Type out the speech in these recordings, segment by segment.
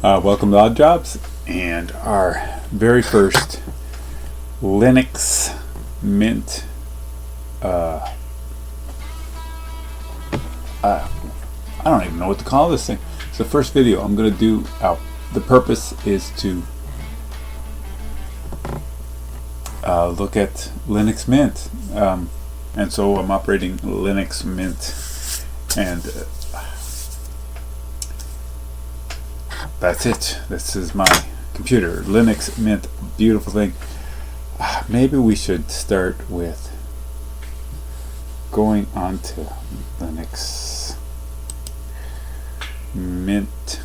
Welcome to Odd Jobs and our very first Linux Mint I don't even know what to call this thing. It's the first video I'm going to do. The purpose is to look at Linux Mint, and so I'm operating Linux Mint, and that's it. This is my computer, Linux Mint, beautiful thing. Maybe we should start with going on to Linux Mint.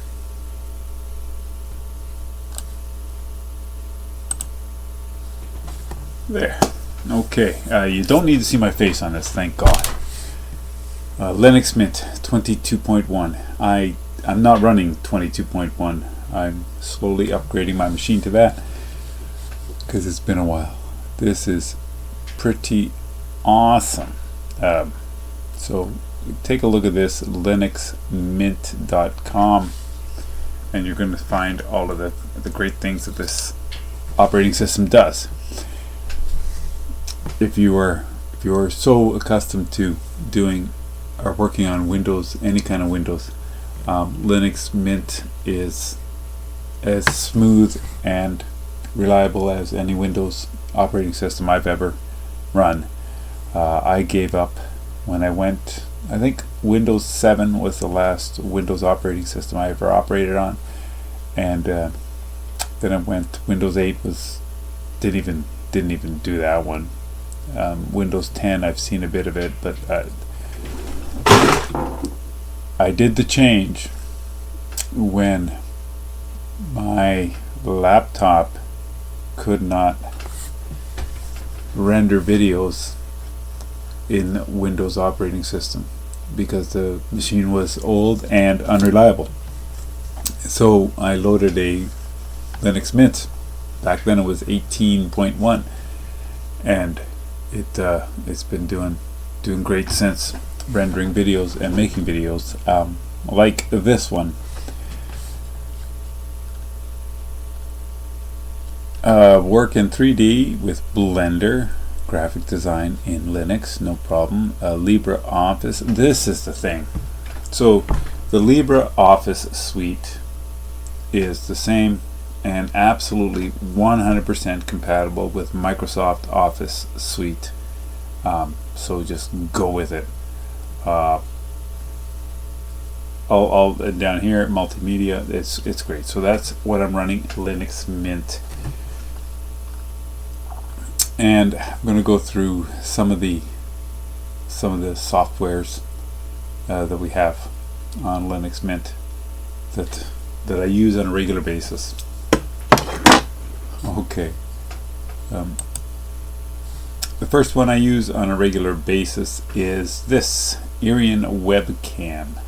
There. Okay. You don't need to see my face on this, thank God. Linux Mint 22.1. I'm not running 22.1. I'm slowly upgrading my machine to that because it's been a while. This is pretty awesome. So take a look at this, linuxmint.com, and you're going to find all of the great things that this operating system does. If you are so accustomed to doing or working on Windows, any kind of Windows, Linux Mint is as smooth and reliable as any Windows operating system I've ever run. I gave up when I went, I think Windows 7 was the last Windows operating system I ever operated on, and then I went, Windows 8 didn't even do that one. Windows 10, I've seen a bit of it, but I did the change when my laptop could not render videos in Windows operating system because the machine was old and unreliable. So I loaded a Linux Mint. Back then it was 18.1, and it's been doing great since, rendering videos and making videos like this one. Work in 3D with Blender, graphic design in Linux, no problem. LibreOffice, this is the thing. So the LibreOffice suite is the same and absolutely 100% compatible with Microsoft Office suite. So just go with it. All down here, multimedia, it's great. So that's what I'm running, Linux Mint. And I'm going to go through some of the softwares that we have on Linux Mint that I use on a regular basis. Okay. The first one I use on a regular basis is this Iriun Webcam.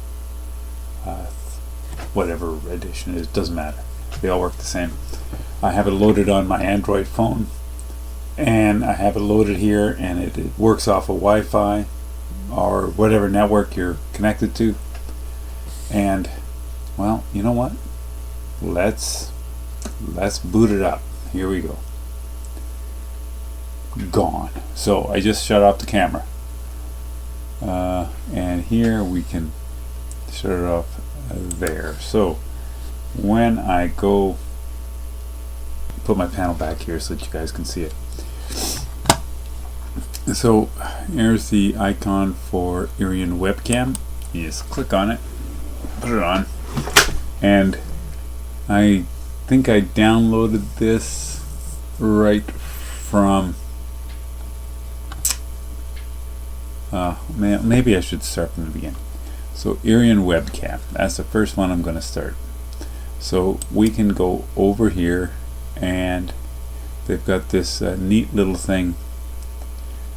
Whatever edition it is, doesn't matter. They all work the same. I have it loaded on my Android phone, and I have it loaded here, and it works off of Wi-Fi or whatever network you're connected to. And well, you know what? Let's boot it up. Here we go. Gone. So I just shut off the camera, and here we can shut it off there. So when I go put my panel back here so that you guys can see it. So here's the icon for Iriun Webcam. You just click on it, put it on, and I think I downloaded this right from maybe I should start from the beginning. So Iriun Webcam, that's the first one I'm going to start. So we can go over here, and they've got this neat little thing.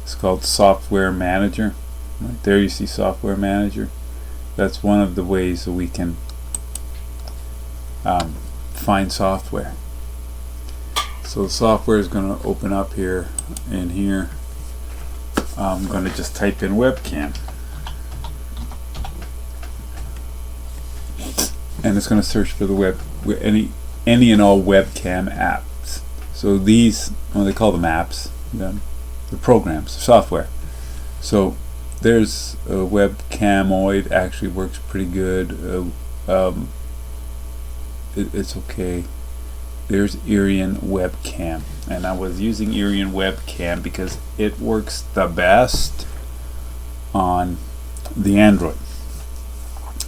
It's called Software Manager. Right there you see Software Manager. That's one of the ways that we can find software. So the software is going to open up here, and here I'm going to just type in webcam. and it's going to search for the any and all webcam apps. So these, well, they call them apps, the programs, software. So there's a Webcamoid, actually works pretty good. It's okay. There's Iriun Webcam, and I was using Iriun Webcam because it works the best on the Android.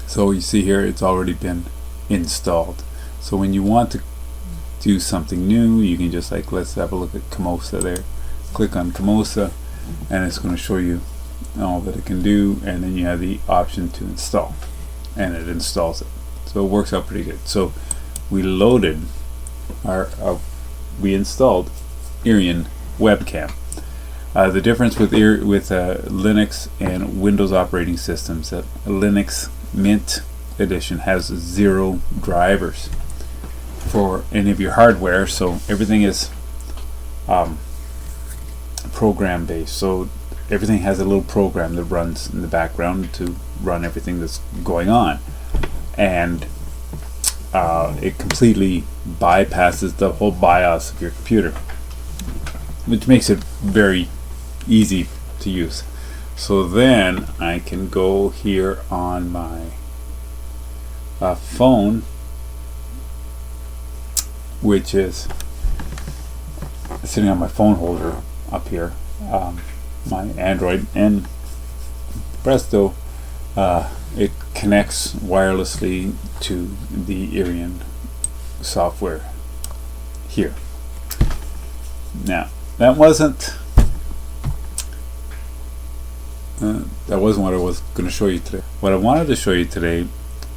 So you see here, it's already been installed. So when you want to do something new, you can just, like, let's have a look at Camosa there. Click on Camosa, and it's going to show you all that it can do, and then you have the option to install, and it installs it. So it works out pretty good. So we loaded we installed Iriun Webcam. The difference with Linux and Windows operating systems, that Linux Mint edition has 0 drivers for any of your hardware, so everything is program based. So everything has a little program that runs in the background to run everything that's going on, and it completely bypasses the whole BIOS of your computer, which makes it very easy to use. So then I can go here on my phone, which is sitting on my phone holder up here, my Android, and presto, it connects wirelessly to the Iriun software here. Now, that wasn't what I was going to show you today. What I wanted to show you today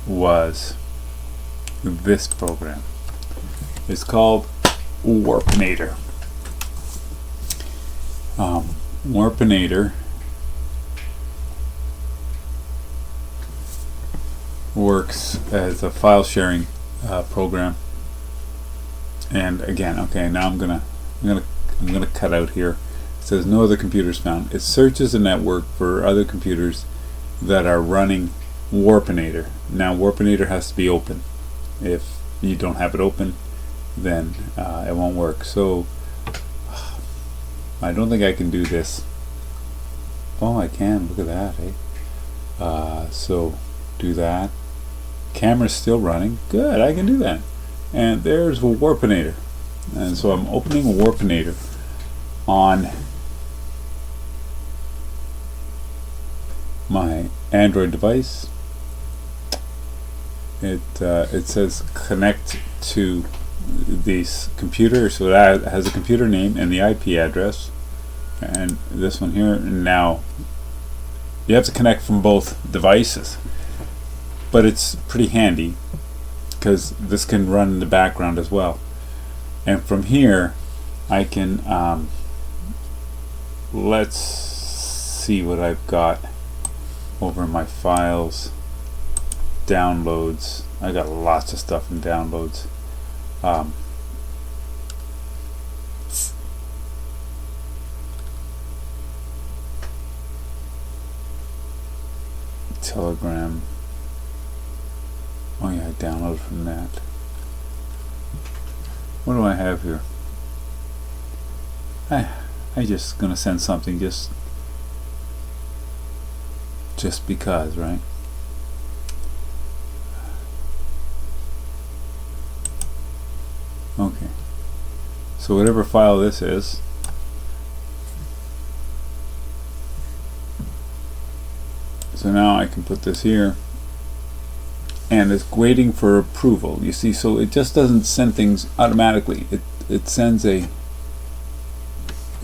was this program. It's called Warpinator. Warpinator works as a file sharing program. And again, okay, now I'm gonna cut out here. It says no other computers found. It searches the network for other computers that are running Warpinator. Now Warpinator has to be open. If you don't have it open, then it won't work. So I don't think I can do this. Oh, I can. Look at that, eh? So do that. Camera's still running. Good, I can do that. And there's Warpinator. And so I'm opening Warpinator on my Android device. It says connect to this computer, so that has a computer name and the IP address, and this one here. And now you have to connect from both devices, but it's pretty handy because this can run in the background as well. And from here I can let's see what I've got over my files. Downloads. I got lots of stuff in downloads. Telegram. Oh yeah, I downloaded from that. What do I have here? I just gonna send something just because, right? Okay, so whatever file this is, so now I can put this here, and it's waiting for approval. You see, so it just doesn't send things automatically. It sends hit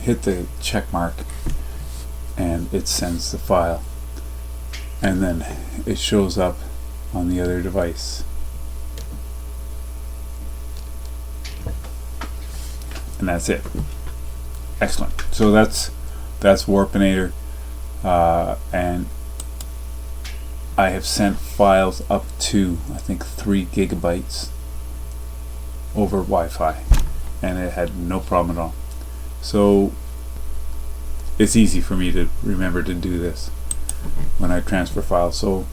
the check mark, and it sends the file, and then it shows up on the other device. And that's it. Excellent. So that's Warpinator, and I have sent files up to, I think, 3 gigabytes over Wi-Fi, and it had no problem at all. So it's easy for me to remember to do this when I transfer files. So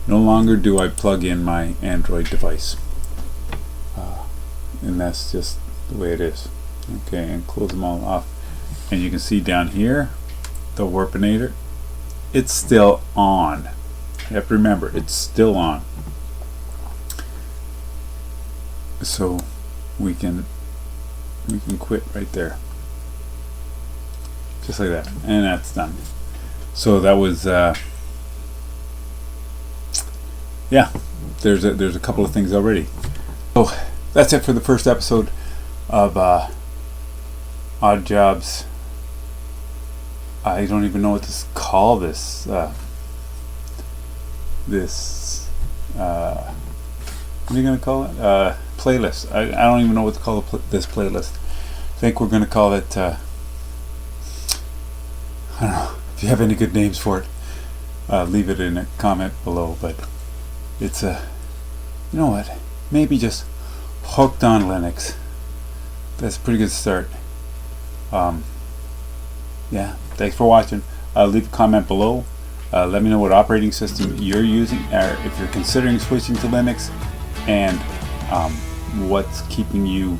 No longer do I plug in my Android device, and that's just the way it is. Okay, and close them all off, and you can see down here the Warpinator, it's still on. You have to remember, it's still on. So we can quit right there, just like that, and that's done. So that was yeah, there's a couple of things already. So that's it for the first episode of Odd Jobs. I don't even know what to call this. What are you gonna call it? Playlist. I don't even know what to call this playlist. I think we're gonna call it. I don't know. If you have any good names for it, leave it in a comment below. But it's you know what? Maybe just Hooked on Linux. That's a pretty good start. Yeah. Thanks for watching. Leave a comment below. Let me know what operating system you're using, or if you're considering switching to Linux, and what's keeping you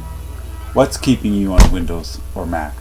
on Windows or Mac.